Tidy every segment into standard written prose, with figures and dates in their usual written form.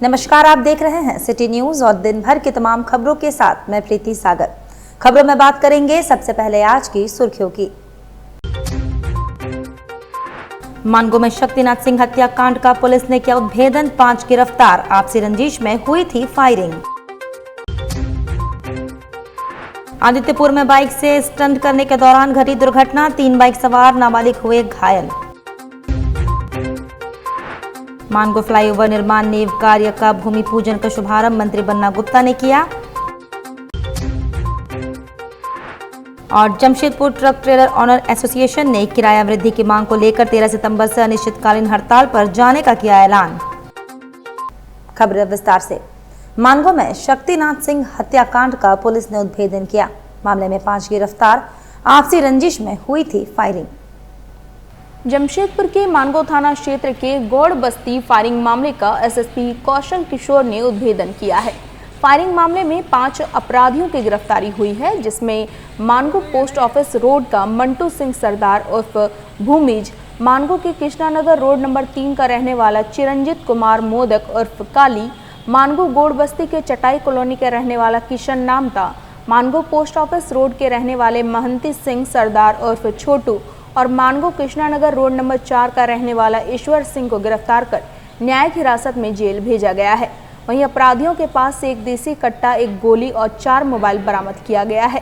नमस्कार, आप देख रहे हैं सिटी न्यूज और दिन भर की तमाम खबरों के साथ मैं प्रीति सागर। खबरों में बात करेंगे सबसे पहले आज की सुर्खियों की। मानगो में शक्तिनाथ सिंह हत्याकांड का पुलिस ने किया उद्भेदन, 5 गिरफ्तार। आपसी रंजिश में हुई थी फायरिंग। आदित्यपुर में बाइक से स्टंट करने के दौरान घटी दुर्घटना, 3 बाइक सवार नाबालिग हुए घायल। मानगो फ्लाईओवर निर्माण नींव कार्य का भूमि पूजन का शुभारंभ मंत्री बन्ना गुप्ता ने किया। और Jamshedpur truck trailer owner association ने किराया वृद्धि की मांग को लेकर 13 सितंबर से अनिश्चितकालीन हड़ताल पर जाने का किया ऐलान। खबरें विस्तार से। मानगो में शक्तिनाथ सिंह हत्याकांड का पुलिस ने उद्भेदन किया। मामले में 5 गिरफ्तार। आपसी रंजिश में हुई थी फायरिंग। जमशेदपुर के मानगो थाना क्षेत्र के गौड़ बस्ती फायरिंग मामले का एसएसपी कौशल किशोर ने उद्भेदन किया है। फायरिंग मामले में 5 अपराधियों की गिरफ्तारी हुई है, जिसमें मानगो पोस्ट ऑफिस रोड का मंटू सिंह सरदार उर्फ भूमिज, मानगो के कृष्णानगर रोड नंबर 3 का रहने वाला चिरंजीत कुमार मोदक उर्फ काली, मानगो गौड़ बस्ती के चटाई कॉलोनी के रहने वाला किशन नामता, मानगो पोस्ट ऑफिस रोड के रहने वाले महंती सिंह सरदार उर्फ छोटू और मानगो कृष्णानगर रोड नंबर 4 का रहने वाला ईश्वर सिंह को गिरफ्तार कर न्यायिक हिरासत में जेल भेजा गया है। वहीं अपराधियों के पास से एक देसी कट्टा, एक गोली और 4 मोबाइल बरामद किया गया है।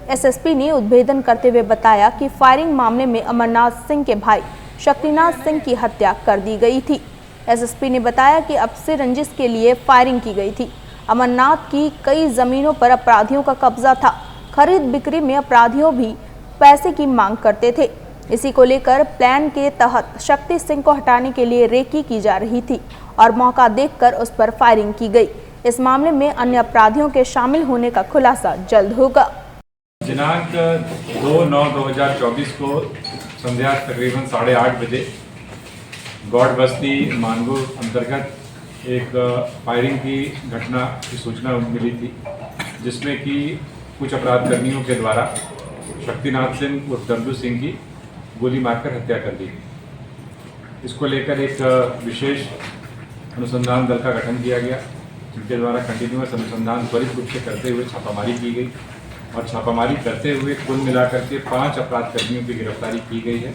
एसएसपी ने उद्भेदन करते हुए बताया कि फायरिंग मामले में अमरनाथ सिंह के भाई शक्तिनाथ सिंह की हत्या कर दी गई थी। एसएसपी ने बताया कि आपसी रंजिश के लिए फायरिंग की गई थी। अमरनाथ की कई जमीनों पर अपराधियों का कब्जा था। खरीद बिक्री में अपराधियों भी पैसे की मांग करते थे। इसी को लेकर प्लान के तहत शक्ति सिंह को हटाने के लिए रेकी की जा रही थी और मौका देखकर उस पर फायरिंग की गई। इस मामले में अन्य अपराधियों के शामिल होने का खुलासा जल्द होगा। दिनांक 2/9/2024 को संध्या तकरीबन 8:30 बजे गौड़ बस्ती मानगो अंतर्गत एक फायरिंग की घटना की सूचना मिली थी, जिसमें कि कुछ अपराधकर्मियों के द्वारा शक्तिनाथ सिंह उर्फ डब्लू सिंह की गोली मारकर हत्या कर दी। इसको लेकर एक विशेष अनुसंधान दल का गठन किया गया, जिनके द्वारा कंटिन्यूअस अनुसंधान त्वरित रूप से करते हुए छापामारी की गई और छापामारी करते हुए कुल मिलाकर के 5 अपराधकर्मियों की गिरफ्तारी की गई है,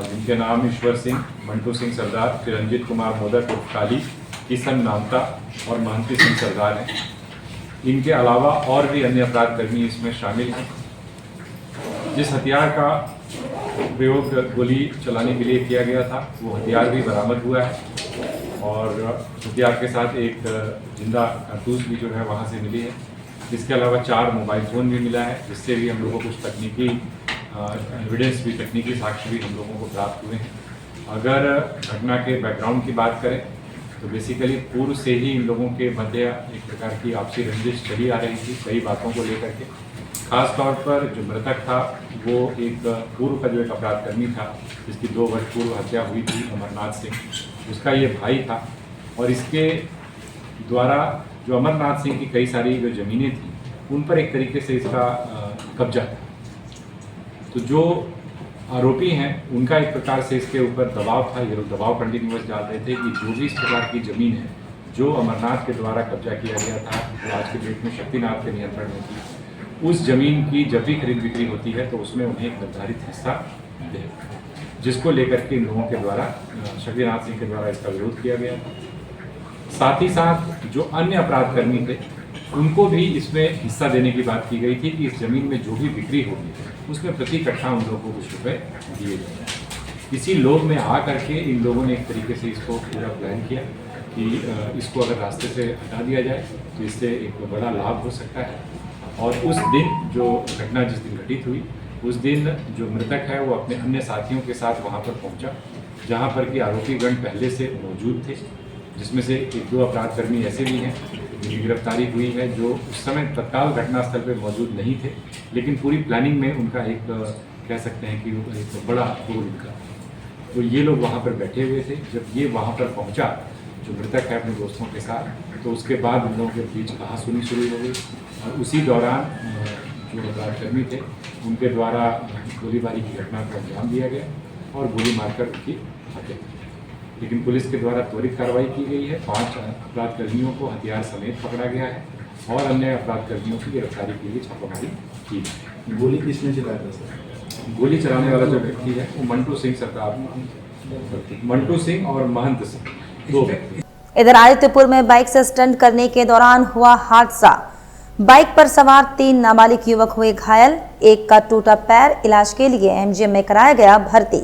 जिनके नाम ईश्वर सिंह, मंटू सिंह सरदार, चिरंजीत कुमार मोदक उर्फ काली, किशन नामता और महंती सिंह सरदार हैं। इनके अलावा और भी अन्य अपराधकर्मी इसमें शामिल हैं। जिस हथियार का प्रयोग गोली चलाने के लिए किया गया था, वो हथियार भी बरामद हुआ है और हथियार के साथ एक जिंदा कारतूस भी जो है वहाँ से मिली है। इसके अलावा 4 मोबाइल फ़ोन भी मिला है, जिससे भी हम लोगों को कुछ तकनीकी एविडेंस भी, तकनीकी साक्ष्य भी हम लोगों को प्राप्त हुए हैं। अगर घटना के बैकग्राउंड की बात करें तो बेसिकली पूर्व से ही इन लोगों के मध्य एक प्रकार की आपसी रंजिश चली आ रही थी कई बातों को लेकर के। खास तौर पर जो मृतक था वो एक पूर्व का जो एक अपराधकर्मी था, जिसकी 2 वर्ष पूर्व हत्या हुई थी, अमरनाथ सिंह, उसका ये भाई था। और इसके द्वारा जो अमरनाथ सिंह की कई सारी जो ज़मीनें थी, उन पर एक तरीके से इसका कब्जा था। तो जो आरोपी हैं उनका एक प्रकार से इसके ऊपर दबाव था। ये लोग दबाव कंटिन्यूअस डाल रहे थे कि जो भी इस प्रकार की ज़मीन है जो अमरनाथ के द्वारा कब्जा किया गया था, जो आज के डेट में शक्तिनाथ के नियंत्रण में थी, उस जमीन की जब भी खरीद बिक्री होती है तो उसमें उन्हें एक निर्धारित हिस्सा दे, जिसको लेकर के इन लोगों के द्वारा शक्तिनाथ सिंह के द्वारा इसका विरोध किया गया था। साथ ही साथ जो अन्य अपराधकर्मी थे उनको भी इसमें हिस्सा देने की बात की गई थी कि इस जमीन में जो भी बिक्री होगी उसमें प्रति कट्ठा उन लोगों को कुछ रुपये दिए जाएंगे। इसी लोभ में आ करके इन लोगों ने एक तरीके से इसको पूरा प्लान किया कि इसको अगर रास्ते से हटा दिया जाए तो इससे एक बड़ा लाभ हो सकता है। और उस दिन जो घटना जिस दिन घटित हुई, उस दिन जो मृतक है वो अपने अन्य साथियों के साथ वहाँ पर पहुँचा, जहाँ पर कि आरोपीगण पहले से मौजूद थे, जिसमें से 1-2 अपराधकर्मी ऐसे भी हैं जिनकी गिरफ्तारी हुई है, जो उस समय तत्काल घटनास्थल पर मौजूद नहीं थे, लेकिन पूरी प्लानिंग में उनका एक कह सकते हैं कि एक बड़ा रोल उनका। तो ये लोग वहाँ पर बैठे हुए थे। जब ये वहाँ पर पहुँचा जो मृतक है अपने दोस्तों के साथ, तो उसके बाद उन लोगों के बीच कहासुनी शुरू हो गई और उसी दौरान जो अपराधकर्मी थे उनके द्वारा गोलीबारी की घटना को अंजाम दिया गया और गोली मारकर उनकी हत्या की। लेकिन पुलिस के द्वारा त्वरित कार्रवाई की गई है। 5 अपराध कर्मियों को हथियार समेत पकड़ा गया है और अन्य अपराध कर्मियों की गिरफ्तारी के लिए छापेमारी की है। गोली किसने चलाया था सर? गोली चलाने वाला जो व्यक्ति है वो मंटू सिंह सरकार, मंटू सिंह और महंत सिंह, 2 व्यक्ति। इधर आदित्यपुर में बाइक से स्टंट करने के दौरान हुआ हादसा। बाइक पर सवार 3 नाबालिग युवक हुए घायल, एक का टूटा पैर इलाज के लिए एमजीएम में कराया गया भर्ती।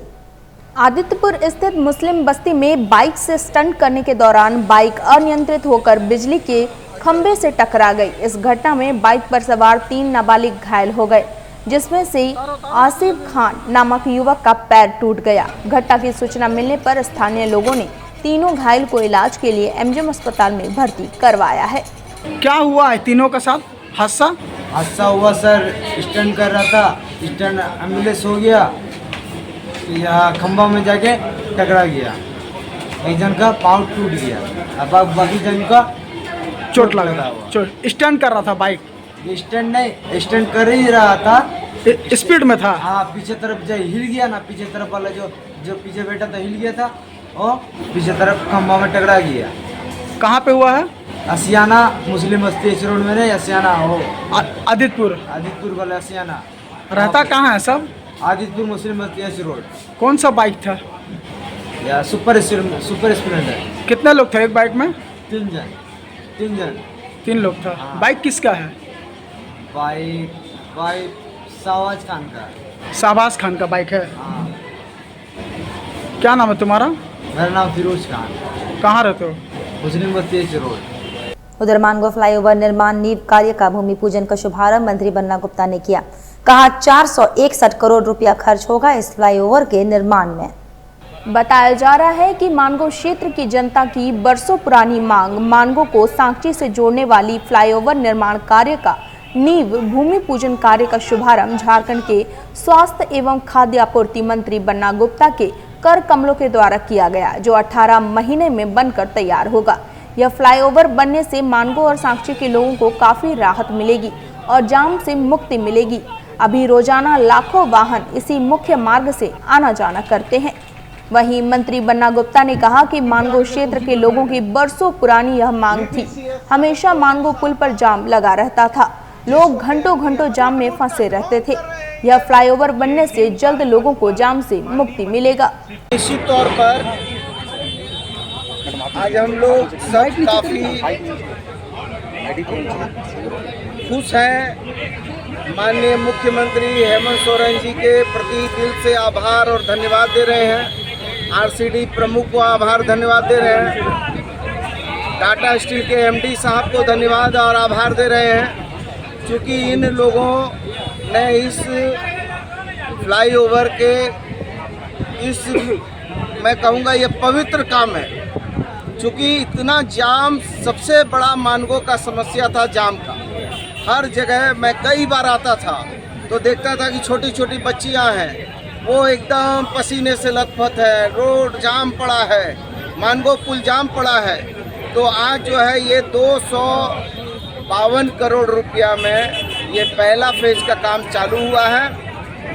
आदित्यपुर स्थित मुस्लिम बस्ती में बाइक से स्टंट करने के दौरान बाइक अनियंत्रित होकर बिजली के खंभे से टकरा गई। इस घटना में बाइक पर सवार 3 नाबालिग घायल हो गए, जिसमें से आसिफ खान नामक युवक का पैर टूट गया। घटना की सूचना मिलने पर स्थानीय लोगों ने तीनों घायल को इलाज के लिए एमजीएम अस्पताल में भर्ती करवाया है। क्या हुआ है तीनों के साथ हादसा हुआ सर, स्टंट कर रहा था, स्टंट एम्बुलेंस हो गया या खंबा में जाके टकरा गया। एक जन का पाँव टूट गया, अब बाकी जन का चोट लगा। चोट स्टंट कर रहा था बाइक? स्टंट नहीं, स्टंट कर ही रहा था, स्पीड में था। हाँ, पीछे तरफ जो हिल गया ना, पीछे तरफ वाला जो पीछे बैठा था हिल गया था और पीछे तरफ खंबा में टकरा गया। कहाँ पे हुआ है? असियाना मुस्लिम बस्ती इस रोड में नहीं, असियाना हो आदित्यपुर वाला असियाना। रहता कहाँ है सब? आदित्यपुर मुस्लिम बस्ती इस रोड। कौन सा बाइक था? या सुपर स्प्लेंडर। कितने लोग थे एक बाइक में? 3 जन। 3 लोग था। बाइक किसका है? बाइक शाहबाज खान का। शाहबाज खान का बाइक है। हाँ। क्या नाम है तुम्हारा? मेरा नाम फिरोज खान। कहाँ रहते हो? मुस्लिम बस्ती रोड। उधर मानगो फ्लाईओवर निर्माण नींव कार्य का भूमि पूजन का शुभारंभ मंत्री बन्ना गुप्ता ने किया। कहा 461 करोड़ रुपया खर्च होगा इस फ्लाईओवर के निर्माण में। बताया जा रहा है कि मानगो क्षेत्र की जनता की बरसों पुरानी मांग मानगो को सांची से जोड़ने वाली फ्लाईओवर निर्माण कार्य का नींव भूमि पूजन कार्य का शुभारंभ झारखंड के स्वास्थ्य एवं खाद्य आपूर्ति मंत्री बन्ना गुप्ता के कर कमलों के द्वारा किया गया, जो 18 महीने में बनकर तैयार होगा। यह फ्लाईओवर बनने से मानगो और सांची के लोगों को काफी राहत मिलेगी और जाम से मुक्ति मिलेगी। अभी रोजाना लाखों वाहन इसी मुख्य मार्ग से आना जाना करते हैं। वहीं मंत्री बन्ना गुप्ता ने कहा कि मानगो क्षेत्र के लोगों की बरसों पुरानी यह मांग थी। हमेशा मानगो पुल पर जाम लगा रहता था, लोग घंटों जाम में फंसे रहते थे। यह फ्लाईओवर बनने से जल्द लोगों को जाम से मुक्ति मिलेगा। निश्चित तौर पर आज हम लोग सब काफी खुश हैं। माननीय मुख्यमंत्री हेमंत सोरेन जी के प्रति दिल से आभार और धन्यवाद दे रहे हैं। आरसीडी प्रमुख को आभार धन्यवाद दे रहे हैं। टाटा स्टील के एमडी साहब को धन्यवाद और आभार दे रहे हैं, क्योंकि इन लोगों ने इस फ्लाईओवर के इस मैं कहूँगा ये पवित्र काम है, क्योंकि इतना जाम सबसे बड़ा मानगो का समस्या था। जाम का हर जगह मैं कई बार आता था तो देखता था कि छोटी छोटी बच्चियां हैं, वो एकदम पसीने से लथपथ है, रोड जाम पड़ा है, मानगो पुल जाम पड़ा है। तो आज जो है ये 252 करोड़ रुपया में ये पहला फेज का काम चालू हुआ है।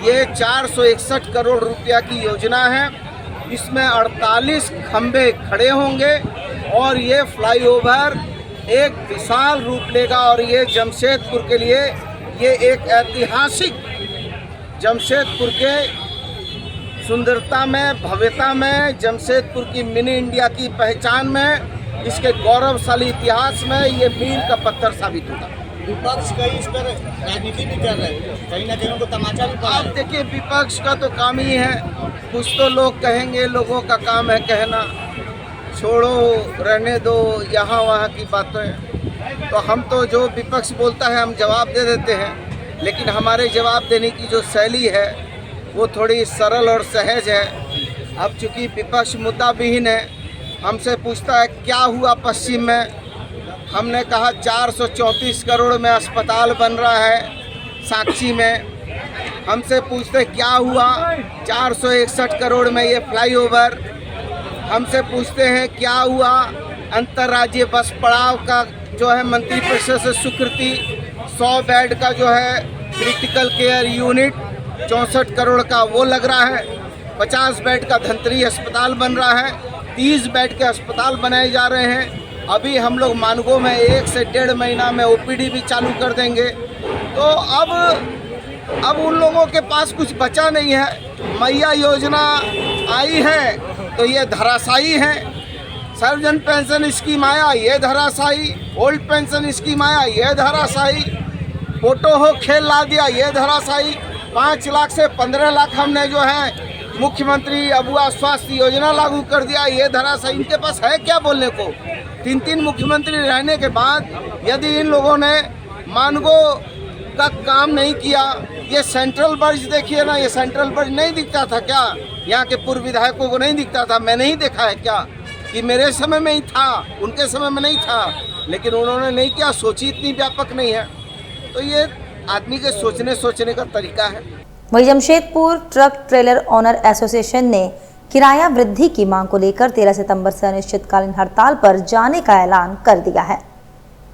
ये 461 करोड़ रुपया की योजना है। इसमें 48 खंबे खड़े होंगे और ये फ्लाईओवर एक विशाल रूप लेगा और ये जमशेदपुर के लिए ये एक ऐतिहासिक, जमशेदपुर के सुंदरता में, भव्यता में, जमशेदपुर की मिनी इंडिया की पहचान में, इसके गौरवशाली इतिहास में ये मील का पत्थर साबित होगा। विपक्ष कई इस पर राजनीति भी कर रहे हैं, कहीं ना कहीं उनको तमाचा भी पड़ा आप देखिए, विपक्ष का तो काम ही है, कुछ तो लोग कहेंगे, लोगों का काम है कहना, छोड़ो रहने दो यहाँ वहाँ की बातें। तो हम तो जो विपक्ष बोलता है हम जवाब दे देते हैं, लेकिन हमारे जवाब देने की जो शैली है वो थोड़ी सरल और सहज है। अब चूँकि विपक्ष मुद्दा विहीन है, हमसे पूछता है क्या हुआ पश्चिम में, हमने कहा 434 करोड़ में अस्पताल बन रहा है सांची में। हमसे पूछते क्या हुआ 461 करोड़ में ये फ्लाईओवर। हमसे पूछते हैं क्या हुआ अंतर्राज्यीय बस पड़ाव का जो है मंत्रिपरिषद से स्वीकृति, 100 बेड का जो है क्रिटिकल केयर यूनिट 64 करोड़ का वो लग रहा है, 50 बेड का धनतरी अस्पताल बन रहा है। 30 बेड के अस्पताल बनाए जा रहे हैं। अभी हम लोग मानगो में 1 से 1.5 महीना में ओपीडी भी चालू कर देंगे। तो अब उन लोगों के पास कुछ बचा नहीं है। मैया योजना आई है तो ये धराशायी है। सर्वजन पेंशन स्कीम आया, ये धराशायी। ओल्ड पेंशन स्कीम आया, ये धराशायी। फोटो हो खेल ला दिया, ये धराशायी। 5 लाख से 15 लाख हमने जो है मुख्यमंत्री अबुआ स्वास्थ्य योजना लागू कर दिया, ये धराशायी। इनके पास है क्या बोलने को? 3 मुख्यमंत्री रहने के बाद यदि इन लोगों ने मानगो का काम नहीं किया, ये सेंट्रल बर्ज देखिए ना, ये सेंट्रल बर्ज नहीं दिखता था क्या? यहाँ के पूर्व विधायकों को नहीं दिखता था? मैं नहीं देखा है क्या? कि मेरे समय में ही था, उनके समय में नहीं था, लेकिन उन्होंने नहीं किया। सोची इतनी व्यापक नहीं है। तो ये आदमी के सोचने का तरीका है। वहीं Jamshedpur truck trailer owner association ने किराया वृद्धि की मांग को लेकर 13 सितंबर से अनिश्चितकालीन हड़ताल पर जाने का ऐलान कर दिया है।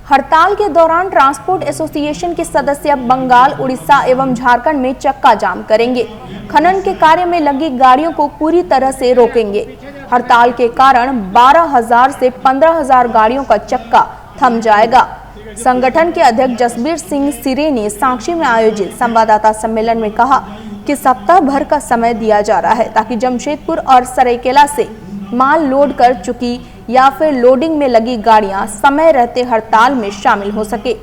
हड़ताल के दौरान ट्रांसपोर्ट एसोसिएशन के सदस्य बंगाल, उड़ीसा एवं झारखंड में चक्का जाम करेंगे। खनन के कार्य में लगी गाड़ियों को पूरी तरह से रोकेंगे। हड़ताल के कारण 12,000 से 15,000 गाड़ियों का चक्का थम जाएगा। संगठन के अध्यक्ष जसबीर सिंह सिरे ने साक्षी में आयोजित संवाददाता सम्मेलन में कहा कि सप्ताह भर का समय दिया जा रहा है ताकि जमशेदपुर और सरायकेला से माल लोड कर चुकी या फिर लोडिंग में लगी गाड़ियां समय रहते हड़ताल में शामिल हो सके।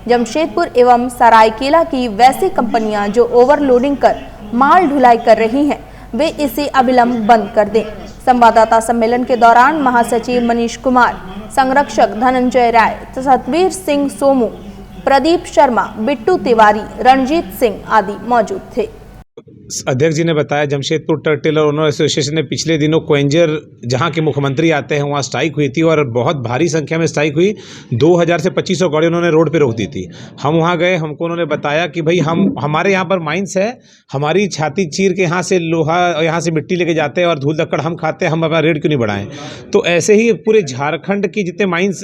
जमशेदपुर एवं सरायकेला की वैसी कंपनियां जो ओवरलोडिंग कर माल ढुलाई कर रही हैं, वे इसे अविलंब बंद कर दें। संवाददाता सम्मेलन के दौरान महासचिव मनीष कुमार, संरक्षक धनंजय राय, सतवीर सिंह सोमू, प्रदीप शर्मा, बिट्टू तिवारी, रणजीत सिंह आदि मौजूद थे। अध्यक्ष जी ने बताया Jamshedpur truck trailer owner association ने पिछले दिनों कोएंजर जहां के मुख्यमंत्री आते हैं वहां स्ट्राइक हुई थी और बहुत भारी संख्या में स्ट्राइक हुई। 2000 से 2500 गाड़ी उन्होंने रोड पे रोक दी थी। हम वहां गए, हमको उन्होंने बताया कि भाई हमारे यहाँ पर माइंस है, हमारी छाती चीर के यहाँ से लोहा, यहाँ से मिट्टी लेके जाते हैं और धूल धक्कड़ हम खाते हैं, हम अपना रेट क्यों नहीं बढ़ाएं। तो ऐसे ही पूरे झारखंड की जितने माइंस,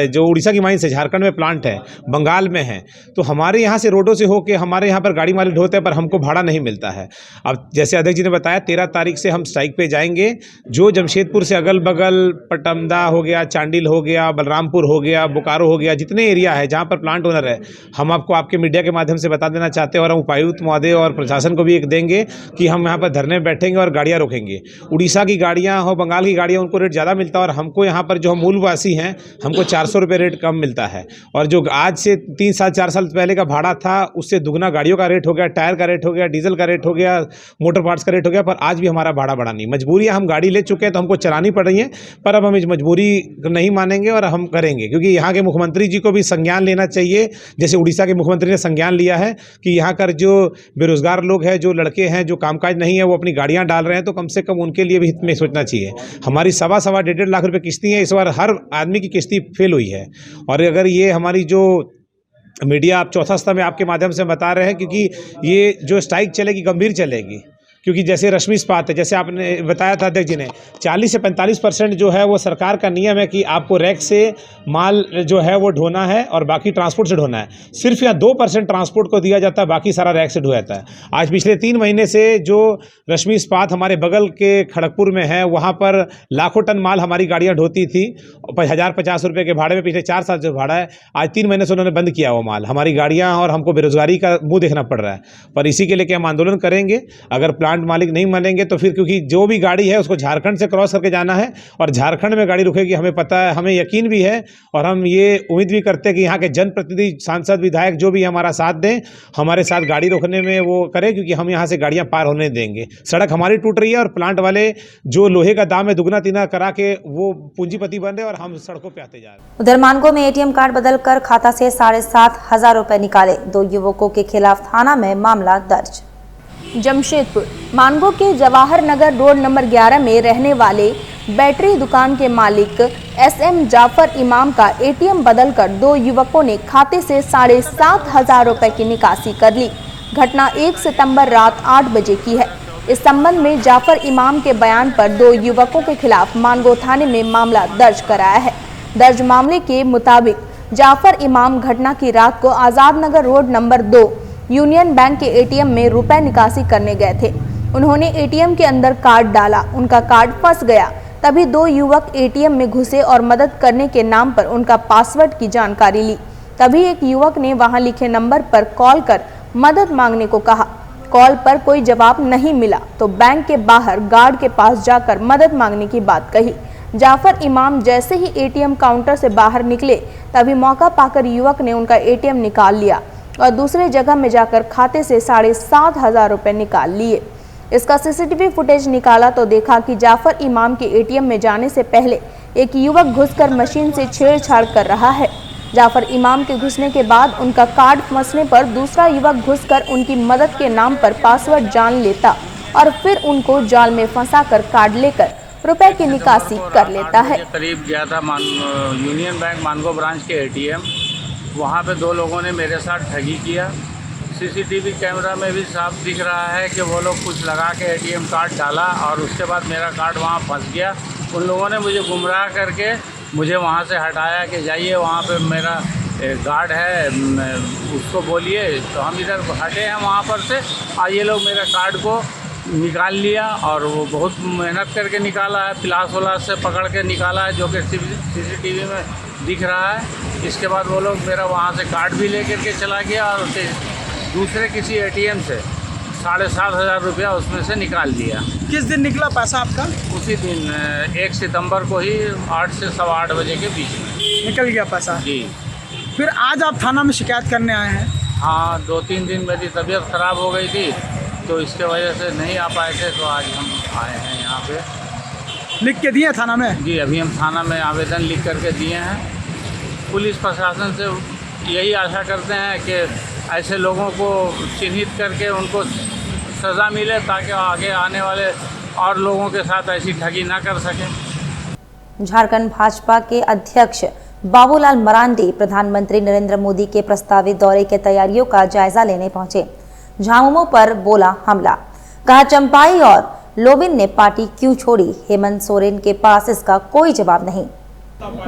जो उड़ीसा की माइंस है, झारखंड में प्लांट है, बंगाल में है, तो हमारे यहाँ से रोडों से होकर हमारे यहाँ पर गाड़ी मालिक ढोते हैं, पर हमको भाड़ा नहीं मिलता है। अब जैसे अध्यक्ष जी ने बताया 13 तारीख से हम स्ट्राइक पे जाएंगे। जो जमशेदपुर से अगल बगल पटमदा हो गया, चांडिल हो गया, बलरामपुर हो गया, बोकारो हो गया, जितने एरिया है जहां पर प्लांट ओनर है, हम आपको आपके मीडिया के माध्यम से बता देना चाहते हैं और हम उपायुक्त महोदय और प्रशासन को भी एक देंगे कि हम यहाँ पर धरने बैठेंगे और गाड़ियाँ रोकेंगे। उड़ीसा की गाड़ियाँ हो, बंगाल की गाड़ियाँ, उनको रेट ज़्यादा मिलता है और हमको यहाँ पर जो हम मूलवासी हैं हमको 400 रुपये रेट कम मिलता है। और जो आज से 3 साल 4 साल पहले का भाड़ा था उससे दुगना गाड़ियों का रेट हो गया, टायर का रेट हो गया, डीजल का रेट हो गया, मोटर पार्ट्स का रेट हो गया। पर आज भी हमारा भाड़ा बढ़ा नहीं। मजबूरी है, हम गाड़ी ले चुके हैं तो हमको चलानी पड़ रही है, पर अब हम इस मजबूरी नहीं मानेंगे और हम करेंगे, क्योंकि यहाँ के मुख्यमंत्री जी को भी संज्ञान लेना चाहिए, जैसे उड़ीसा के मुख्यमंत्री ने संज्ञान लिया है कि यहाँ कर जो बेरोजगार लोग हैं, जो लड़के हैं, जो कामकाज नहीं है, वो अपनी गाड़ियाँ डाल रहे हैं, तो कम से कम उनके लिए भी हित में सोचना चाहिए। हमारी 1.25 लाख रुपये किस्ती है, इस बार हर आदमी की किस्ती फेल हुई है। और अगर ये हमारी जो मीडिया आप चौथा स्तंभ में आपके माध्यम से बता रहे हैं, क्योंकि ये जो स्ट्राइक चलेगी गंभीर चलेगी, क्योंकि जैसे रश्मि इस्पात है, जैसे आपने बताया था अध्यक्ष जी ने, 40 से 45% जो है वो सरकार का नियम है कि आपको रैक से माल जो है वो ढोना है और बाकी ट्रांसपोर्ट से ढोना है। सिर्फ यहाँ 2% ट्रांसपोर्ट को दिया जाता है, बाकी सारा रैक से ढोया जाता है। आज पिछले 3 महीने से जो रश्मि इस्पात हमारे बगल के खड़गपुर में है, वहाँ पर लाखों टन माल हमारी गाड़ियाँ ढोती थी 1050 रुपये के भाड़े में। पिछले 4 साल से भाड़ा है, आज 3 महीने से उन्होंने बंद किया वो माल हमारी गाड़ियाँ, और हमको बेरोजगारी का मुँह देखना पड़ रहा है। पर इसी के लिए हम आंदोलन करेंगे। अगर प्लांट मालिक नहीं मानेंगे तो फिर, क्योंकि जो भी गाड़ी है उसको झारखंड से क्रॉस करके जाना है और झारखंड में गाड़ी रुकेगी, हमें पता है, हमें यकीन भी है और हम ये उम्मीद भी करते हैं कि यहाँ के जनप्रतिनिधि, सांसद, विधायक जो भी हमारा साथ दें, हमारे साथ गाड़ी रोकने में वो करें, क्योंकि हम यहाँ से गाड़ियाँ पार होने देंगे। सड़क हमारी टूट रही है और प्लांट वाले जो लोहे का दाम है दुगना तिगना करा के वो पूंजीपति बन रहे हैं और हम सड़कों पर आते जा रहे हैं। उधर मानगो में ATM कार्ड बदलकर खाता से 7,500 रुपए निकाले 2 युवकों के खिलाफ थाना में मामला दर्ज। जमशेदपुर मानगो के जवाहर नगर रोड नंबर 11 में रहने वाले बैटरी दुकान के मालिक SM जाफर इमाम का ATM बदलकर 2 युवकों ने खाते से 7,500 रुपए की निकासी कर ली। घटना 1 सितंबर रात 8 बजे की है। इस संबंध में जाफर इमाम के बयान पर 2 युवकों के खिलाफ मानगो थाने में मामला दर्ज कराया है। दर्ज मामले के मुताबिक जाफर इमाम घटना की रात को Azad Nagar road number 2 union bank के ATM में रुपए निकासी करने गए थे। उन्होंने ATM के अंदर कार्ड डाला, उनका कार्ड फंस गया, तभी दो युवक एटीएम में घुसे और मदद करने के नाम पर उनका पासवर्ड की जानकारी ली। तभी एक युवक ने वहां लिखे नंबर पर कॉल कर मदद मांगने को कहा। कॉल पर कोई जवाब नहीं मिला तो बैंक के बाहर गार्ड के पास जाकर मदद मांगने की बात कही। जाफर इमाम जैसे ही एटीएम काउंटर से बाहर निकले तभी मौका पाकर युवक ने उनका एटीएम निकाल लिया और दूसरे जगह में जाकर खाते से 7,500 रुपए निकाल लिए। इसका सीसीटीवी फुटेज निकाला तो देखा कि जाफर इमाम के एटीएम में जाने से पहले एक युवक घुसकर मशीन से छेड़छाड़ कर रहा है। जाफर इमाम के घुसने के बाद उनका कार्ड फंसने पर दूसरा युवक घुसकर उनकी मदद के नाम पर पासवर्ड जान लेता और फिर उनको जाल में फंसाकर कार्ड लेकर रुपए की निकासी कर लेता है। करीब गया था यूनियन बैंक मानगो ब्रांच के एटीएम, वहाँ पे दो लोगों ने मेरे साथ ठगी किया। सीसीटीवी कैमरा में भी साफ दिख रहा है कि वो लोग कुछ लगा के एटीएम कार्ड डाला और उसके बाद मेरा कार्ड वहाँ फंस गया। उन लोगों ने मुझे गुमराह करके मुझे वहाँ से हटाया कि जाइए वहाँ पे मेरा गार्ड है, उसको बोलिए। तो हम इधर हटे हैं वहाँ पर से, और ये लोग मेरे कार्ड को निकाल लिया और वो बहुत मेहनत करके निकाला है, पिलास वलास से पकड़ के निकाला है, जो कि सीसीटीवी में दिख रहा है। इसके बाद वो लोग मेरा वहाँ से कार्ड भी ले करके चला गया और दूसरे किसी एटीएम से 7,500 रुपया उसमें से निकाल लिया। किस दिन निकला पैसा आपका? उसी दिन 1 सितंबर को ही 8 से 8:15 बजे के बीच में निकल गया पैसा जी। फिर आज आप थाना में शिकायत करने आए हैं? हाँ, 2-3 दिन मेरी तबीयत ख़राब हो गई थी तो इसके वजह से नहीं आ पाए थे, तो आज हम आए हैं यहाँ पे। लिख के दिए थाना में? जी, अभी हम थाना में आवेदन लिख करके दिए हैं। पुलिस प्रशासन से यही आशा करते हैं कि ऐसे लोगों को चिन्हित करके उनको सज़ा मिले ताकि आगे आने वाले और लोगों के साथ ऐसी ठगी ना कर सकें। झारखंड भाजपा के अध्यक्ष बाबूलाल मरांडी प्रधानमंत्री नरेंद्र मोदी के प्रस्तावित दौरे की तैयारियों का जायजा लेने पहुंचे। झामुमो पर बोला हमला, कहा चंपाई और लोबिन ने पार्टी क्यों छोड़ी, हेमंत सोरेन के पास इसका कोई जवाब नहीं।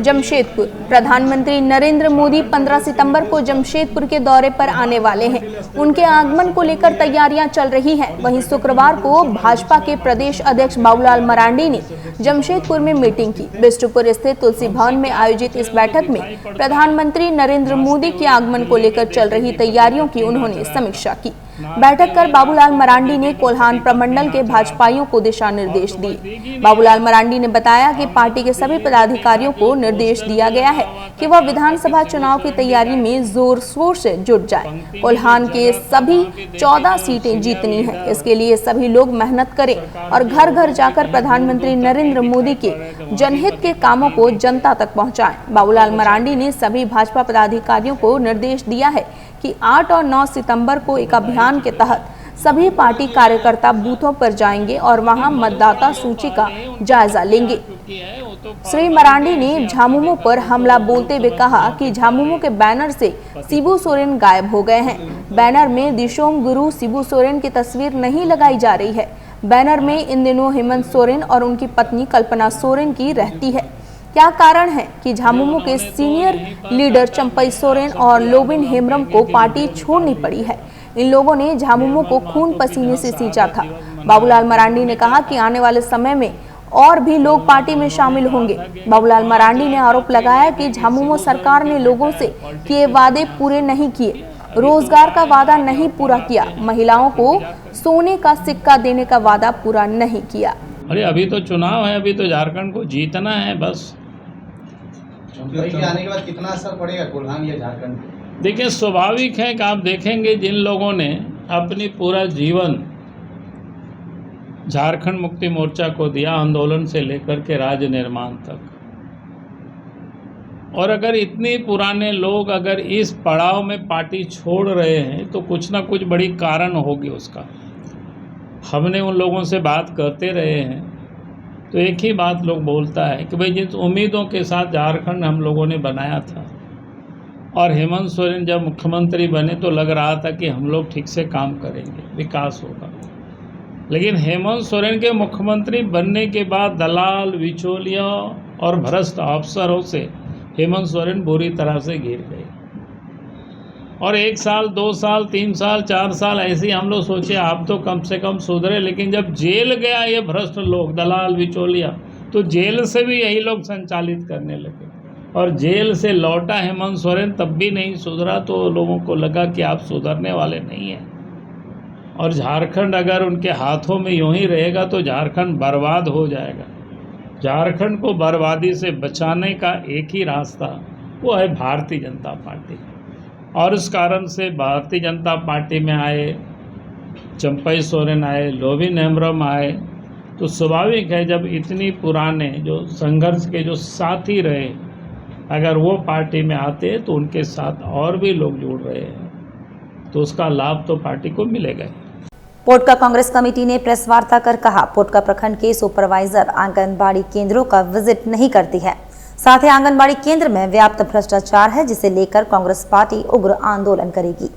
जमशेदपुर प्रधानमंत्री नरेंद्र मोदी 15 सितंबर को जमशेदपुर के दौरे पर आने वाले हैं। उनके आगमन को लेकर तैयारियां चल रही हैं। वहीं शुक्रवार को भाजपा के प्रदेश अध्यक्ष बाबूलाल मरांडी ने जमशेदपुर में मीटिंग की। बिष्टुपुर स्थित तुलसी भवन में आयोजित इस बैठक में प्रधानमंत्री नरेंद्र मोदी के आगमन को लेकर चल रही तैयारियों की उन्होंने समीक्षा की। बैठक कर बाबूलाल मरांडी ने कोल्हान प्रमंडल के भाजपाइयों को दिशा निर्देश दिए। बाबूलाल मरांडी ने बताया कि पार्टी के सभी पदाधिकारियों को निर्देश दिया गया है कि वह विधानसभा चुनाव की तैयारी में जोर शोर से जुट जाए। कोल्हान के सभी 14 सीटें जीतनी है, इसके लिए सभी लोग मेहनत करें और घर घर जाकर प्रधानमंत्री नरेंद्र मोदी के जनहित के कामों को जनता तक पहुँचाएं। बाबूलाल मरांडी ने सभी भाजपा पदाधिकारियों को निर्देश दिया है कि 8 और 9 सितंबर को एक अभियान के तहत सभी पार्टी कार्यकर्ता बूथों पर जाएंगे और वहां मतदाता सूची का जायजा लेंगे। श्री मरांडी ने झामुमो पर हमला बोलते हुए कहा कि झामुमो के बैनर से शिबू सोरेन गायब हो गए हैं। बैनर में दिशोम गुरु शिबू सोरेन की तस्वीर नहीं लगाई जा रही है। बैनर में इन दिनों हेमंत सोरेन और उनकी पत्नी कल्पना सोरेन की रहती है। क्या कारण है कि झामुमो के सीनियर लीडर चंपई सोरेन और लोबिन हेम्ब्रम को पार्टी छोड़नी पड़ी है? इन लोगों ने झामुमो को खून पसीने से सींचा था। बाबूलाल मरांडी ने कहा कि आने वाले समय में और भी लोग पार्टी में शामिल होंगे। बाबूलाल मरांडी ने आरोप लगाया कि झामुमो सरकार ने लोगों से किए वादे पूरे नहीं किए, रोजगार का वादा नहीं पूरा किया, महिलाओं को सोने का सिक्का देने का वादा पूरा नहीं किया। अरे अभी तो चुनाव है, अभी तो झारखंड को जीतना है बस। चंपाई के आने के बाद कितना असर पड़ेगा कोल्हान या झारखंड? देखिए, स्वाभाविक है कि आप देखेंगे जिन लोगों ने अपनी पूरा जीवन झारखंड मुक्ति मोर्चा को दिया, आंदोलन से लेकर के राज्य निर्माण तक, और अगर इतने पुराने लोग अगर इस पड़ाव में पार्टी छोड़ रहे हैं तो कुछ ना कुछ बड़ी कारण होगी उसका। हमने उन लोगों से बात करते रहे हैं तो एक ही बात लोग बोलता है कि भाई जिस उम्मीदों के साथ झारखंड हम लोगों ने बनाया था और हेमंत सोरेन जब मुख्यमंत्री बने तो लग रहा था कि हम लोग ठीक से काम करेंगे, विकास होगा, लेकिन हेमंत सोरेन के मुख्यमंत्री बनने के बाद दलाल, बिचौलियों और भ्रष्ट अफसरों से हेमंत सोरेन बुरी तरह से घिर गए। और 1 साल, 2 साल, 3 साल, 4 साल ऐसे हम लोग सोचे आप तो कम से कम सुधरे, लेकिन जब जेल गया ये भ्रष्ट लोग, दलाल, बिचौलिया, तो जेल से भी यही लोग संचालित करने लगे। और जेल से लौटा हेमंत सोरेन तब भी नहीं सुधरा, तो लोगों को लगा कि आप सुधरने वाले नहीं हैं। और झारखंड अगर उनके हाथों में यूं ही रहेगा तो झारखंड बर्बाद हो जाएगा। झारखंड को बर्बादी से बचाने का एक ही रास्ता, वो है भारतीय जनता पार्टी। और इस कारण से भारतीय जनता पार्टी में आए, चंपई सोरेन आए, लोबिन हेम्ब्रम आए, तो स्वाभाविक है जब इतनी पुराने जो संघर्ष के जो साथी रहे, अगर वो पार्टी में आते तो उनके साथ और भी लोग जुड़ रहे हैं, तो उसका लाभ तो पार्टी को मिलेगा। पोटका कांग्रेस कमेटी ने प्रेस वार्ता कर कहा, पोटका प्रखंड के सुपरवाइजर आंगनबाड़ी केंद्रों का विजिट नहीं करती है। साथ ही आंगनबाड़ी केंद्र में व्याप्त भ्रष्टाचार है, जिसे लेकर कांग्रेस पार्टी उग्र आंदोलन करेगी।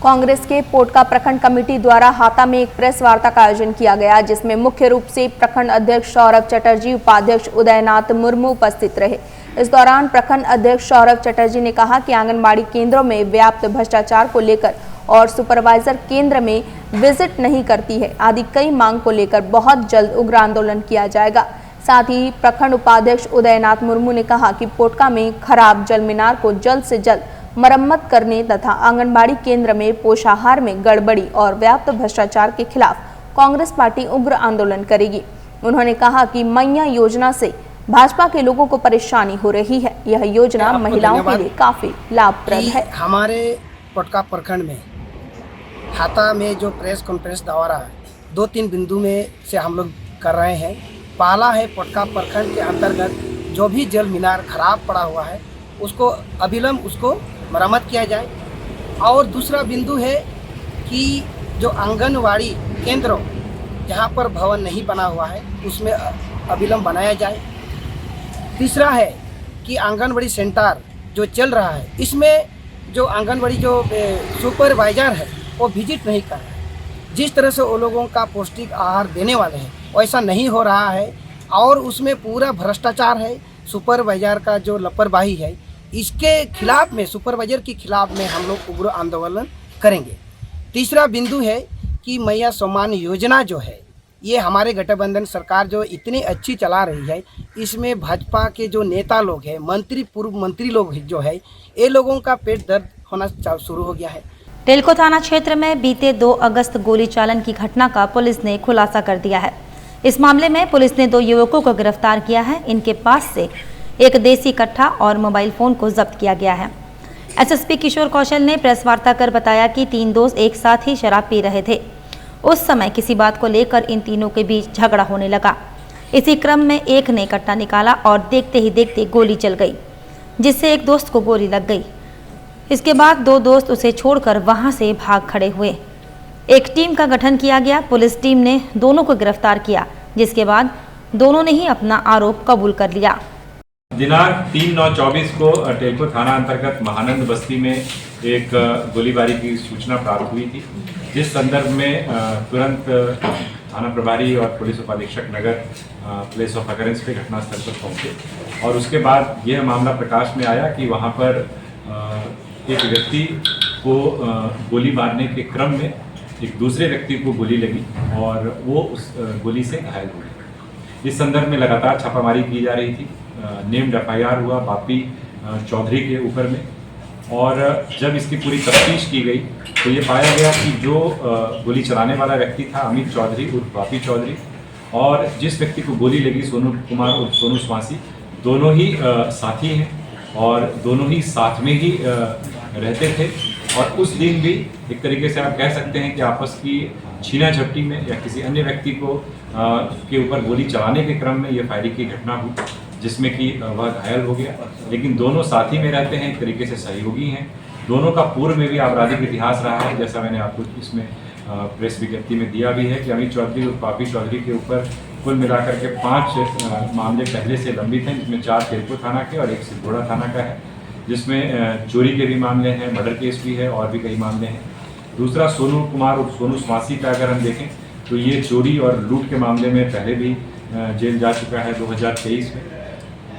कांग्रेस के पोटका प्रखंड कमेटी द्वारा हाता में एक प्रेस वार्ता का आयोजन किया गया, जिसमें मुख्य रूप से प्रखंड अध्यक्ष सौरभ चटर्जी, उपाध्यक्ष उदयनाथ मुर्मू उपस्थित रहे। इस दौरान प्रखंड अध्यक्ष सौरभ चटर्जी ने कहा कि आंगनबाड़ी केंद्रों में व्याप्त भ्रष्टाचार को लेकर और सुपरवाइजर केंद्र में विजिट नहीं करती है आदि कई मांग को लेकर बहुत जल्द उग्र आंदोलन किया जाएगा। साथ ही प्रखंड उपाध्यक्ष उदयनाथ मुर्मू ने कहा कि पोटका में खराब जल मीनार को जल्द से जल्द मरम्मत करने तथा आंगनबाड़ी केंद्र में पोषाहार में गड़बड़ी और व्याप्त भ्रष्टाचार के खिलाफ कांग्रेस पार्टी उग्र आंदोलन करेगी। उन्होंने कहा कि मैया योजना से भाजपा के लोगों को परेशानी हो रही है। यह योजना महिलाओं के लिए काफी लाभप्रद है। हमारे पोटका प्रखंड में हाता में जो प्रेस कॉन्फ्रेंस द्वारा 2-3 बिंदु में से हम लोग कर रहे हैं। पहला है पोटका प्रखंड के अंतर्गत जो भी जल मीनार खराब पड़ा हुआ है उसको अविलंब उसको मरम्मत किया जाए। और दूसरा बिंदु है कि जो आंगनवाड़ी केंद्र जहाँ पर भवन नहीं बना हुआ है उसमें अविलंब बनाया जाए। तीसरा है कि आंगनवाड़ी सेंटर जो चल रहा है इसमें जो आंगनवाड़ी जो सुपरवाइजर है वो विजिट नहीं कर रहा है। जिस तरह से वो लोगों का पौष्टिक आहार देने वाले हैं वैसा नहीं हो रहा है और उसमें पूरा भ्रष्टाचार है। सुपरवाइजर का जो लापरवाही है इसके खिलाफ में, सुपरवाइजर के खिलाफ में हम लोग उग्र आंदोलन करेंगे। तीसरा बिंदु है कि मैया सम्मान योजना जो है ये हमारे गठबंधन सरकार जो इतनी अच्छी चला रही है, इसमें भाजपा के जो नेता लोग हैं, मंत्री, पूर्व मंत्री लोग जो है, ये लोगों का पेट दर्द होना शुरू हो गया है। टेल्को थाना क्षेत्र में बीते 2 अगस्त गोली चालन की घटना का पुलिस ने खुलासा कर दिया है। इस मामले में पुलिस ने 2 युवकों को गिरफ्तार किया है। इनके पास से एक देसी कट्टा और मोबाइल फोन को जब्त किया गया है। एसएसपी किशोर कौशल ने प्रेस वार्ता कर बताया कि 3 दोस्त एक साथ ही शराब पी रहे थे। उस समय किसी बात को लेकर इन तीनों के बीच झगड़ा होने लगा। इसी क्रम में एक ने कट्टा निकाला और देखते ही देखते गोली चल गई, जिससे एक दोस्त को गोली लग गई। इसके बाद 2 दोस्त उसे छोड़कर वहां से भाग खड़े हुए। एक टीम का गठन किया गया। पुलिस टीम ने दोनों को गिरफ्तार किया, जिसके बाद दोनों ने ही अपना आरोप कबूल कर लिया। दिनांक 3/9/24 को टेल्को थाना अंतर्गत महानंद बस्ती में एक गोलीबारी की सूचना प्राप्त हुई थी, जिस संदर्भ में तुरंत थाना प्रभारी और पुलिस उपाधीक्षक नगर प्लेस ऑफ अकरेंस पे घटनास्थल पर पहुंचे और उसके बाद यह मामला प्रकाश में आया कि वहां पर एक व्यक्ति को गोली मारने के क्रम में एक दूसरे व्यक्ति को गोली लगी और वो उस गोली से घायल हो गए। इस संदर्भ में लगातार छापामारी की जा रही थी। नेम्ड एफआईआर हुआ बापी चौधरी के ऊपर में और जब इसकी पूरी तफ्तीश की गई तो ये पाया गया कि जो गोली चलाने वाला व्यक्ति था अमित चौधरी उर्फ बापी चौधरी और जिस व्यक्ति को गोली लगी सोनू कुमार उर्फ सोनू स्वासी, दोनों ही साथी हैं और दोनों ही साथ में ही रहते थे। और उस दिन भी एक तरीके से आप कह सकते हैं कि आपस की छीना झपटी में या किसी अन्य व्यक्ति को के ऊपर गोली चलाने के क्रम में यह फायरिंग की घटना हुई, जिसमें कि वह घायल हो गया। लेकिन दोनों साथी में रहते हैं, एक तरीके से सहयोगी हैं। दोनों का पूर्व में भी आपराधिक इतिहास रहा है, जैसा मैंने आपको इसमें प्रेस विज्ञप्ति में दिया भी है कि अमित चौधरी और बापी चौधरी के ऊपर कुल मिलाकर के 5 मामले पहले से लंबित हैं, जिसमें 4 टेल्को थाना के और 1 सिद्धोड़ा थाना का है, जिसमें चोरी के भी मामले हैं, मर्डर केस भी है और भी कई मामले हैं। दूसरा सोनू कुमार और सोनू स्वासी का अगर हम देखें तो ये चोरी और लूट के मामले में पहले भी जेल जा चुका है 2023 में।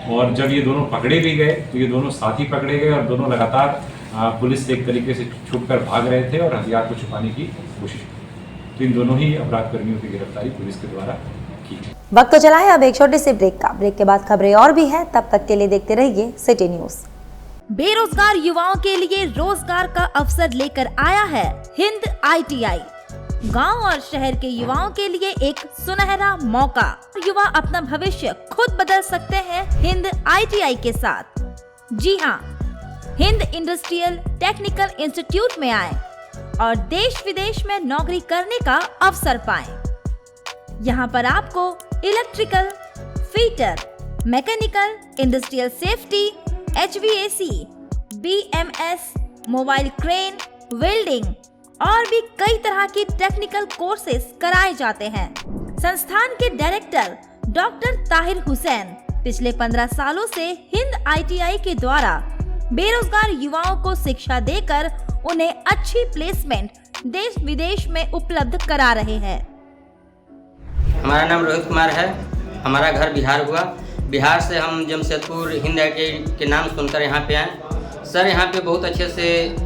और जब ये दोनों पकड़े भी गए तो ये दोनों साथी पकड़े गए और दोनों लगातार पुलिस से एक तरीके से छुपकर भाग रहे थे और हथियार को छुपाने की कोशिश की। तो इन दोनों ही अपराध कर्मियों की गिरफ्तारी पुलिस के द्वारा की। वक्त तो चला है अब एक छोटे से ब्रेक का। ब्रेक के बाद खबरें और भी हैं, तब तक के लिए देखते रहिए सिटी न्यूज। बेरोजगार युवाओं के लिए रोजगार का अवसर लेकर आया है हिंद ITI। गांव और शहर के युवाओं के लिए एक सुनहरा मौका। युवा अपना भविष्य खुद बदल सकते हैं हिंद ITI के साथ। जी हां, हिंद इंडस्ट्रियल टेक्निकल इंस्टीट्यूट में आए और देश विदेश में नौकरी करने का अवसर पाएं। यहाँ पर आपको electrical, fitter, mechanical, industrial safety, HVAC, BMS, mobile crane, welding और भी कई तरह की टेक्निकल कोर्सेज कराए जाते हैं। संस्थान के डायरेक्टर डॉक्टर ताहिर हुसैन पिछले 15 सालों से हिंद ITI के द्वारा बेरोजगार युवाओं को शिक्षा देकर उन्हें अच्छी प्लेसमेंट देश विदेश में उपलब्ध करा रहे हैं। हमारा नाम रोहित कुमार है। हमारा घर बिहार हुआ। बिहार से हम जमशेदपुर हिंद ITI के नाम सुनकर यहाँ पे आए। सर यहाँ पे बहुत अच्छे से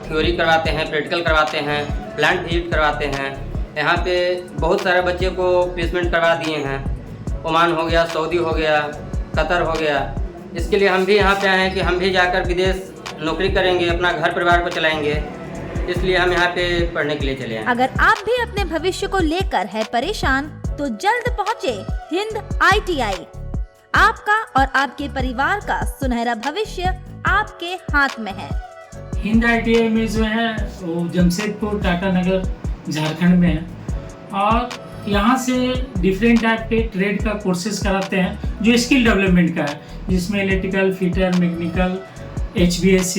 थ्योरी करवाते हैं, प्रैक्टिकल करवाते हैं, प्लांट विजिट करवाते हैं। यहाँ पे बहुत सारे बच्चे को प्लेसमेंट करवा दिए हैं। ओमान हो गया, सऊदी हो गया, कतर हो गया। इसके लिए हम भी यहाँ पे आए हैं कि हम भी जाकर विदेश नौकरी करेंगे, अपना घर परिवार को चलाएंगे। इसलिए हम यहाँ पे पढ़ने के लिए चले आए। अगर आप भी अपने भविष्य को लेकर है परेशान तो जल्द पहुँचे हिंद ITI। आपका और आपके परिवार का सुनहरा भविष्य आपके हाथ में है। हिंद ITI में जो है वो जमशेदपुर टाटा नगर झारखंड में है और यहाँ से डिफरेंट टाइप के ट्रेड का कोर्सेज कराते हैं जो स्किल डेवलपमेंट का है, जिसमें electrical, fitter, mechanical, HVAC,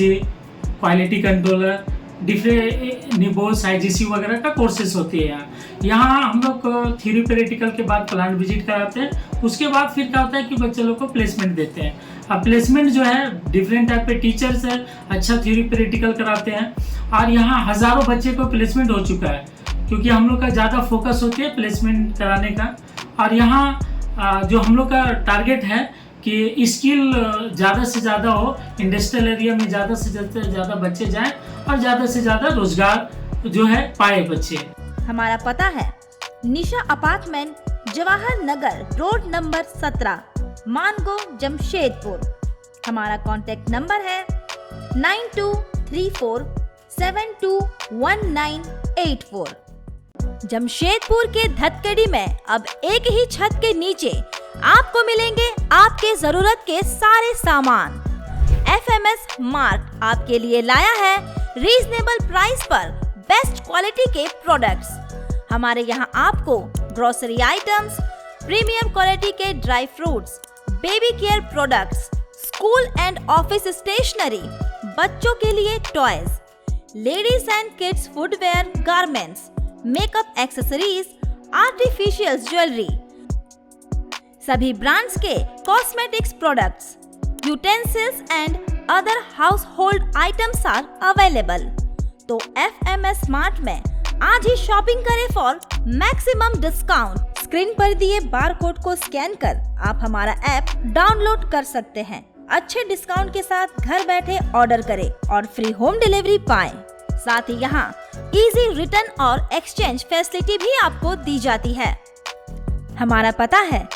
quality controller, different निबोस, IGC वगैरह का कोर्सेज होती है। यहाँ हम लोग थ्योरी प्रैक्टिकल के बाद प्लांट विजिट कराते हैं। उसके बाद फिर क्या होता है कि बच्चे लोग को प्लेसमेंट देते हैं। अब प्लेसमेंट जो है डिफरेंट टाइप के टीचर्स है, अच्छा थ्योरी प्रैक्टिकल कराते हैं और यहाँ हज़ारों बच्चे को प्लेसमेंट हो चुका है, क्योंकि हम लोग का ज़्यादा फोकस होती है प्लेसमेंट कराने का। और यहाँ जो हम लोग का टारगेट है कि स्किल ज़्यादा से ज़्यादा हो, इंडस्ट्रियल एरिया में ज़्यादा से ज़्यादा बच्चे जाएं और ज़्यादा से ज़्यादा रोजगार जो है पाए बच्चे। हमारा पता है निशा apartment, Jawahar Nagar road number 17, Mango, Jamshedpur. हमारा कॉन्टेक्ट नंबर है 9234721984। जमशेदपुर के धतकड़ी में अब एक ही छत के नीचे आपको मिलेंगे आपके जरूरत के सारे सामान। FMS मार्ट आपके लिए लाया है रीजनेबल प्राइस पर बेस्ट क्वालिटी के प्रोडक्ट्स। हमारे यहाँ आपको ग्रोसरी आइटम्स, प्रीमियम क्वालिटी के dry fruits, baby care products, school and office stationery, बच्चों के लिए toys, ladies and kids footwear, garments, makeup accessories, artificial jewellery, सभी ब्रांड्स के cosmetics products, utensils and other household items are available. तो FMS smart में आज ही shopping करें फॉर मैक्सिमम डिस्काउंट। स्क्रीन पर दिए बारकोड को स्कैन कर आप हमारा ऐप डाउनलोड कर सकते हैं। अच्छे डिस्काउंट के साथ घर बैठे ऑर्डर करें और फ्री होम डिलीवरी पाएं। साथ ही यहाँ इजी रिटर्न और एक्सचेंज फैसिलिटी भी आपको दी जाती है। हमारा पता है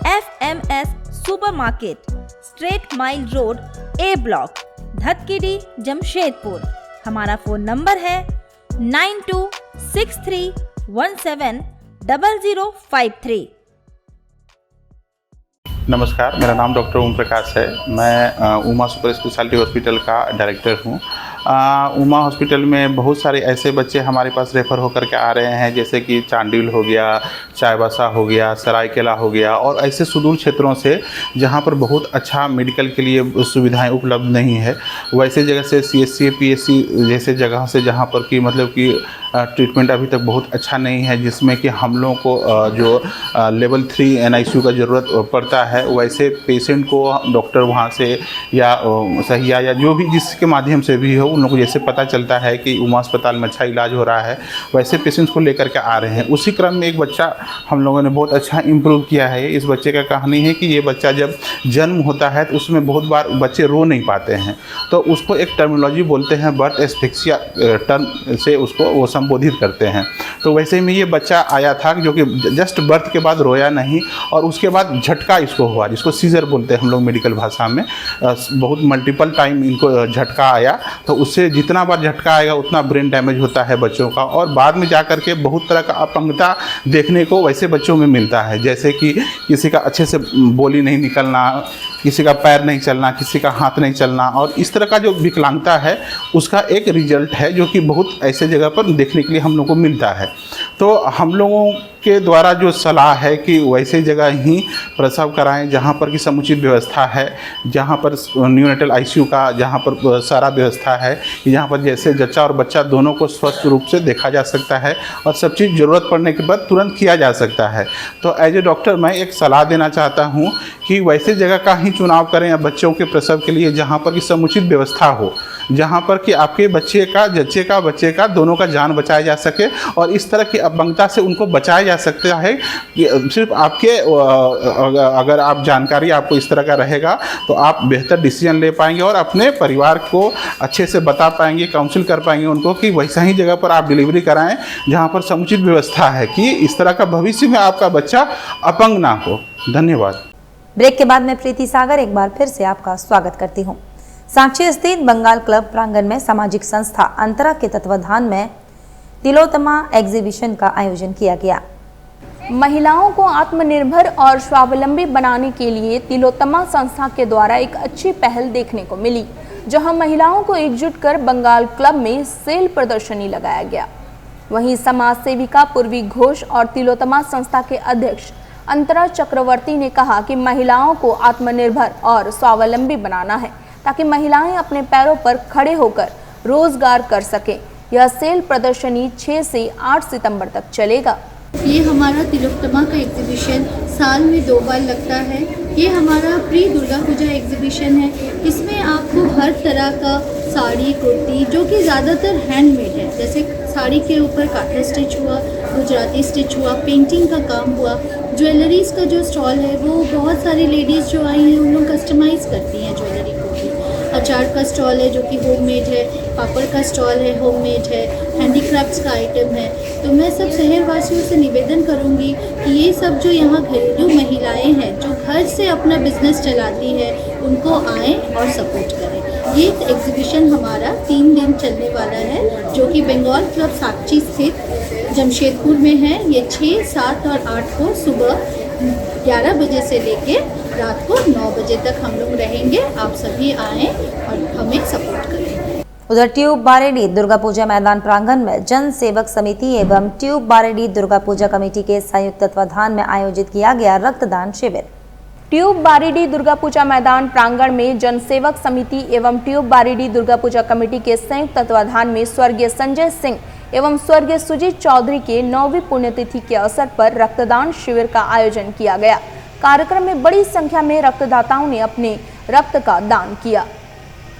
FMS supermarket, straight mile road, A block, Dhatkidih, Jamshedpur. हमारा फोन नंबर है 9263170053। नमस्कार, मेरा नाम डॉक्टर ओम प्रकाश है। मैं उमा सुपर स्पेशलिटी हॉस्पिटल का डायरेक्टर हूँ। उमा हॉस्पिटल में बहुत सारे ऐसे बच्चे हमारे पास रेफ़र होकर के आ रहे हैं, जैसे कि चांडिल हो गया, चाईबासा हो गया, सरायकेला हो गया, और ऐसे सुदूर क्षेत्रों से जहाँ पर बहुत अच्छा मेडिकल के लिए सुविधाएं उपलब्ध नहीं है। वैसे जगह से CSC PSC जैसे जगह से जहाँ पर कि मतलब कि ट्रीटमेंट अभी तक बहुत अच्छा नहीं है, जिसमें कि हम लोगों को जो लेवल 3 NICU का ज़रूरत पड़ता है, वैसे पेशेंट को डॉक्टर वहाँ से या सहिया या जो भी जिसके माध्यम से भी हो उन लोगों को जैसे पता चलता है कि उमा अस्पताल में अच्छा इलाज हो रहा है, वैसे पेशेंट्स को लेकर के आ रहे हैं। उसी क्रम में एक बच्चा हम लोगों ने बहुत अच्छा इम्प्रूव किया है। इस बच्चे का कहानी है कि ये बच्चा जब जन्म होता है तो उसमें बहुत बार बच्चे रो नहीं पाते हैं, तो उसको एक टर्मिनोलॉजी बोलते हैं, बर्थ एस्फिक्सिया टर्म से उसको वो संबोधित करते हैं। तो वैसे में ये बच्चा आया था जो कि जस्ट बर्थ के बाद रोया नहीं और उसके बाद झटका इसको हुआ, जिसको सीजर बोलते हैं हम लोग मेडिकल भाषा में। बहुत मल्टीपल टाइम इनको झटका आया, तो उससे जितना बार झटका आएगा उतना ब्रेन डैमेज होता है बच्चों का, और बाद में जा कर के बहुत तरह का अपंगता देखने को वैसे बच्चों में मिलता है, जैसे कि किसी का अच्छे से बोली नहीं निकलना, किसी का पैर नहीं चलना, किसी का हाथ नहीं चलना, और इस तरह का जो विकलांगता है उसका एक रिजल्ट है जो कि बहुत ऐसे जगह पर देखने के लिए हम लोग को मिलता है। तो हम लोगों के द्वारा जो सलाह है कि वैसे जगह ही प्रसव कराएं जहां पर की समुचित व्यवस्था है, जहां पर न्यूनेटल आईसीयू का जहां पर सारा व्यवस्था है, जहां पर जैसे जच्चा और बच्चा दोनों को स्वस्थ रूप से देखा जा सकता है और सब चीज़ ज़रूरत पड़ने के बाद तुरंत किया जा सकता है। तो एज ए डॉक्टर मैं एक सलाह देना चाहता हूँ कि वैसे जगह का ही चुनाव करें बच्चों के प्रसव के लिए जहाँ पर की समुचित व्यवस्था हो, जहाँ पर कि आपके बच्चे का दोनों का जान बचाया जा सके, और इस तरह की अपंगता से उनको बचाया जा सकता है। सिर्फ आपके अगर आप जानकारी आपको इस तरह का रहेगा तो आप बेहतर डिसीजन ले पाएंगे और अपने परिवार को अच्छे से बता पाएंगे, काउंसिल कर पाएंगे उनको कि वैसा ही जगह पर आप डिलीवरी कराएं जहाँ पर समुचित व्यवस्था है, कि इस तरह का भविष्य में आपका बच्चा अपंग ना हो। धन्यवाद। ब्रेक के बाद मैं प्रीति सागर एक बार फिर से आपका स्वागत करती हूँ। सांची स्थित बंगाल क्लब प्रांगण में सामाजिक संस्था अंतरा के तत्वाधान में तिलोत्तमा एग्जीबिशन का आयोजन किया गया। महिलाओं को आत्मनिर्भर और स्वावलंबी बनाने के लिए तिलोत्तमा संस्था के द्वारा एक अच्छी पहल देखने को मिली, जहां महिलाओं को एकजुट कर बंगाल क्लब में सेल प्रदर्शनी लगाया गया। वहीं समाज सेविका पूर्वी घोष और तिलोत्तमा संस्था के अध्यक्ष अंतरा चक्रवर्ती ने कहा कि महिलाओं को आत्मनिर्भर और स्वावलंबी बनाना है ताकि महिलाएं अपने पैरों पर खड़े होकर रोजगार कर सकें। यह सेल प्रदर्शनी 6 से 8 सितंबर तक चलेगा। ये हमारा तिलोत्तमा का एग्जीबिशन साल में 2 बार लगता है। ये हमारा प्री दुर्गा पूजा एग्जीबिशन है। इसमें आपको हर तरह का साड़ी, कुर्ती, जो कि ज़्यादातर हैंडमेड है, जैसे साड़ी के ऊपर काथा स्टिच हुआ, गुजराती स्टिच हुआ, पेंटिंग का काम हुआ। ज्वेलरीज़ का जो स्टॉल है वो बहुत सारी लेडीज़ जो आई हैं उन लोग कस्टमाइज़ करती हैं ज्वेलरी को भी। अचार का स्टॉल है जो कि होममेड है, पापड़ का स्टॉल है होममेड है, हैंडीक्राफ्ट्स का आइटम है। तो मैं सब शहरवासियों से निवेदन करूंगी कि ये सब जो यहाँ घरेलू महिलाएं हैं जो घर से अपना बिजनेस चलाती है उनको आएँ और सपोर्ट करें। ये एग्जीबिशन हमारा 3 दिन चलने वाला है जो कि बंगाल क्लब सांची स्थित जमशेदपुर में है। ये 6, 7 और 8 को सुबह 11 बजे से लेके रात को 9 बजे तक हम लोग रहेंगे। आप सभी आएँ और हमें सपोर्ट करें। उधर ट्यूब बारेडी दुर्गा पूजा मैदान प्रांगण में जन सेवक समिति एवं ट्यूब बारेडी दुर्गा पूजा कमेटी के संयुक्त तत्वाधान में आयोजित किया गया रक्तदान शिविर। ट्यूब बारेडी दुर्गा पूजा मैदान प्रांगण में जन सेवक समिति एवं ट्यूब बारेडी दुर्गा पूजा कमेटी के संयुक्त तत्वाधान में स्वर्गीय संजय सिंह एवं स्वर्गीय सुजीत चौधरी के 9वीं पुण्यतिथि के अवसर पर रक्तदान शिविर का आयोजन किया गया। कार्यक्रम में बड़ी संख्या में रक्तदाताओं ने अपने रक्त का दान किया।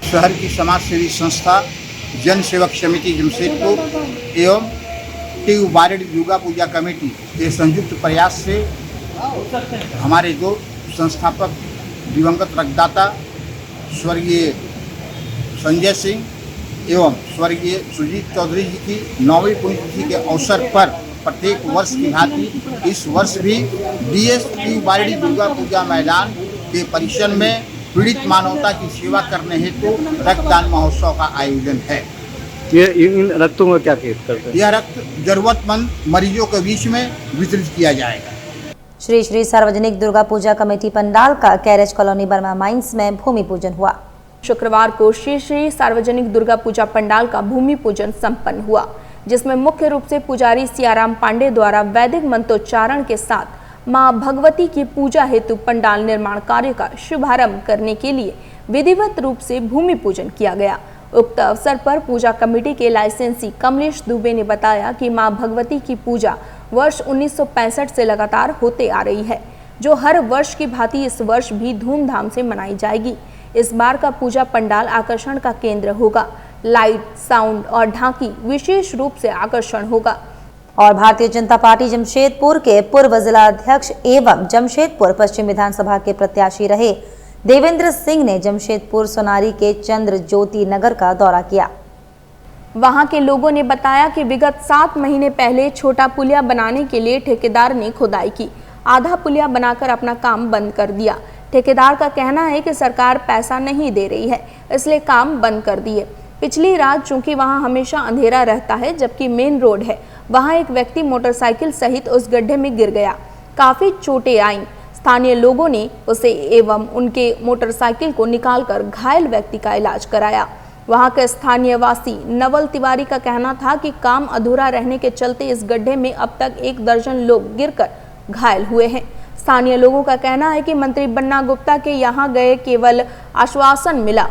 शहर की समाज सेवी संस्था जन सेवक समिति जमशेदपुर एवं ट्यूब बारेडी दुर्गा पूजा कमेटी के संयुक्त प्रयास से हमारे 2 संस्थापक दिवंगत रक्तदाता स्वर्गीय संजय सिंह एवं स्वर्गीय सुजीत चौधरी जी की 9वीं पुण्यतिथि के अवसर पर प्रत्येक वर्ष की भांति इस वर्ष भी डीएस ट्यूब बारेडी दुर्गा पूजा मैदान के परिसर में पीड़ित मानवता की सेवा करने हेतु रक्तदान महोत्सव का आयोजन है। ये इन रक्तों में क्या करते हैं? यह रक्त जरूरतमंद मरीजों के बीच में वितरित किया जाएगा। श्री श्री सार्वजनिक दुर्गा पूजा कमेटी पंडाल का कैरेज कॉलोनी बर्मा माइंस में भूमि पूजन हुआ। शुक्रवार को श्री श्री सार्वजनिक दुर्गा पूजा पंडाल का भूमि पूजन संपन्न हुआ, जिसमें मुख्य रूप से पुजारी सियाराम पांडे द्वारा वैदिक मंत्रोच्चारण के साथ मां भगवती की पूजा हेतु पंडाल निर्माण कार्य का शुभारंभ करने के लिए विधिवत रूप से भूमि पूजन किया गया। उक्त अवसर पर पूजा कमेटी के लाइसेंसी कमलेश दुबे ने बताया कि मां भगवती की पूजा वर्ष 1965 से लगातार होते आ रही है, जो हर वर्ष की भांति इस वर्ष भी धूमधाम से मनाई जाएगी। इस बार का पूजा पंडाल आकर्षण का केंद्र होगा। लाइट, साउंड और ढांकी विशेष रूप से आकर्षण होगा। और भारतीय जनता पार्टी जमशेदपुर के पूर्व जिला अध्यक्ष एवं जमशेदपुर पश्चिम विधानसभा के प्रत्याशी रहे देवेंद्र सिंह ने जमशेदपुर सोनारी के चंद्र ज्योति नगर का दौरा किया। वहां के लोगों ने बताया कि विगत 7 महीने पहले छोटा पुलिया बनाने के लिए ठेकेदार ने खुदाई की, आधा पुलिया बनाकर अपना काम बंद कर दिया। ठेकेदार का कहना है कि सरकार पैसा नहीं दे रही है, इसलिए काम बंद कर दिए। पिछली रात चूंकि वहां हमेशा अंधेरा रहता है जबकि मेन रोड है, वहां एक व्यक्ति मोटरसाइकिल सहित उस गड्ढे में गिर गया। काफी चोटें आईं। स्थानीय लोगों ने उसे एवं उनके मोटरसाइकिल को निकालकर घायल व्यक्ति का इलाज कराया। वहां के स्थानीय वासी नवल तिवारी का कहना था कि काम अधूरा रहने के चलते इस गड्ढे में अब तक 1 दर्जन लोग गिरकर घायल हुए हैं। स्थानीय लोगों का कहना है कि मंत्री बन्ना गुप्ता के यहां गए केवल आश्वासन मिला।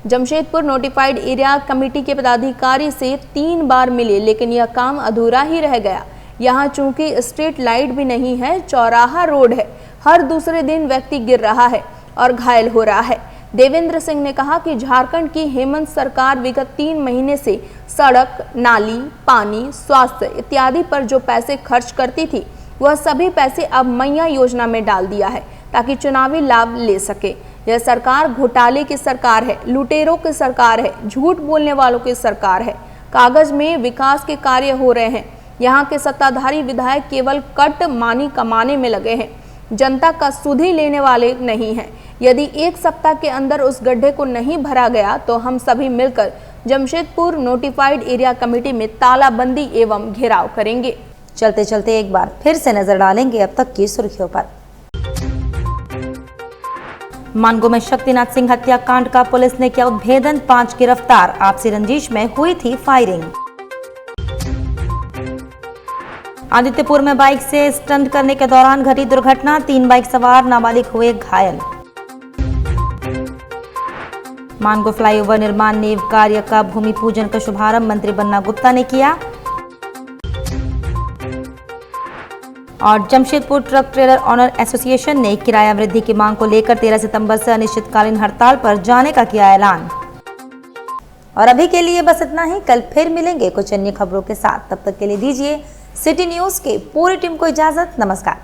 जमशेदपुर नोटिफाइड एरिया कमेटी के पदाधिकारी से 3 बार मिले लेकिन यह काम अधूरा ही रह गया। यहाँ चूंकि स्ट्रीट लाइट भी नहीं है, चौराहा रोड है, हर दूसरे दिन व्यक्ति गिर रहा है और घायल हो रहा है। देवेंद्र सिंह ने कहा कि झारखंड की हेमंत सरकार विगत 3 महीने से सड़क, नाली, पानी, स्वास्थ्य इत्यादि पर जो पैसे खर्च करती थी वह सभी पैसे अब मैया योजना में डाल दिया है ताकि चुनावी लाभ ले सके। यह सरकार घोटाले की सरकार है, लुटेरों की सरकार है, झूठ बोलने वालों की सरकार है। कागज में विकास के कार्य हो रहे हैं। यहाँ के सत्ताधारी विधायक केवल कट मानी कमाने में लगे हैं, जनता का सुधि लेने वाले नहीं हैं। यदि 1 सप्ताह के अंदर उस गड्ढे को नहीं भरा गया तो हम सभी मिलकर जमशेदपुर नोटिफाइड एरिया कमेटी में तालाबंदी एवं घेराव करेंगे। चलते चलते एक बार फिर से नजर डालेंगे अब तक की सुर्खियों पर। मानगो में शक्तिनाथ सिंह हत्याकांड का पुलिस ने किया उद्भेदन, 5 गिरफ्तार। आपसी रंजिश में हुई थी फायरिंग। आदित्यपुर में बाइक से स्टंट करने के दौरान घटी दुर्घटना, 3 बाइक सवार नाबालिग हुए घायल। मानगो फ्लाईओवर निर्माण नींव कार्य का भूमि पूजन का शुभारंभ मंत्री बन्ना गुप्ता ने किया। और Jamshedpur truck trailer owner association ने किराया वृद्धि की मांग को लेकर 13 सितंबर से अनिश्चितकालीन हड़ताल पर जाने का किया ऐलान। और अभी के लिए बस इतना ही, कल फिर मिलेंगे कुछ अन्य खबरों के साथ। तब तक के लिए दीजिए सिटी न्यूज के पूरी टीम को इजाजत। नमस्कार।